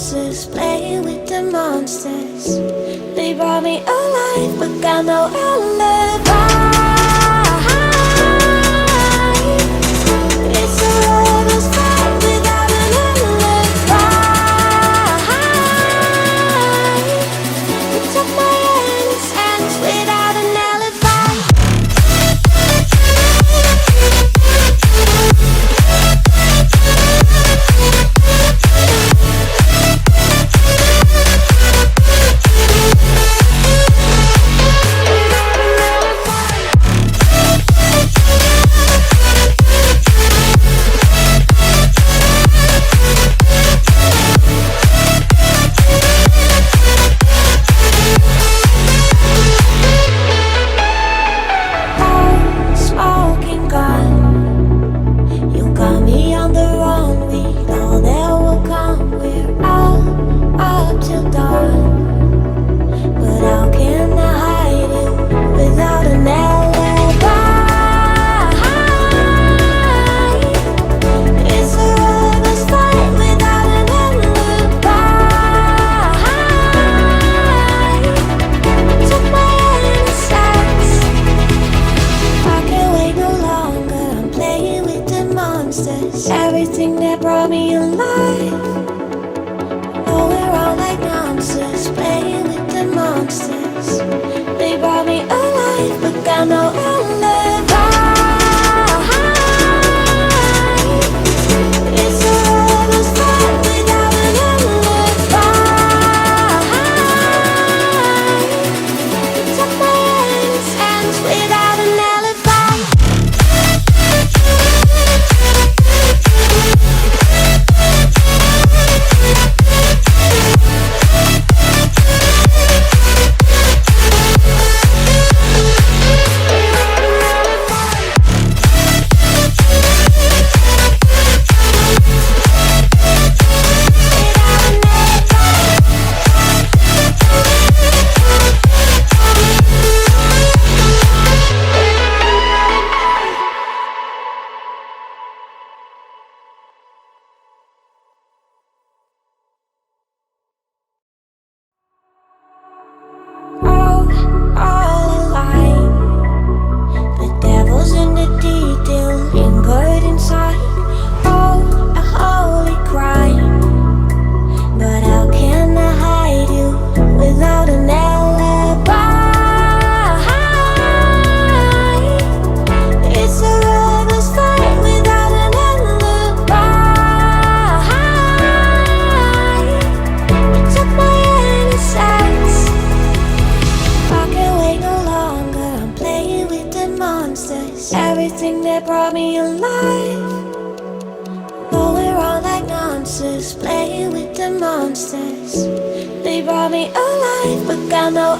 monsters, playing with the monsters. They brought me alive, but got no alibi. It's a lover's fight without an alibi. It took my innocence without an alibi. Everything that brought me alive. Oh, we're all like monsters, playing with the monsters. They brought me alive, but got no alibi. It's a lover's fight without an alibi. It took my innocence without an alibi. Everything that brought me alive. Though we're all like monsters, playing with the monsters. They brought me alive, but got no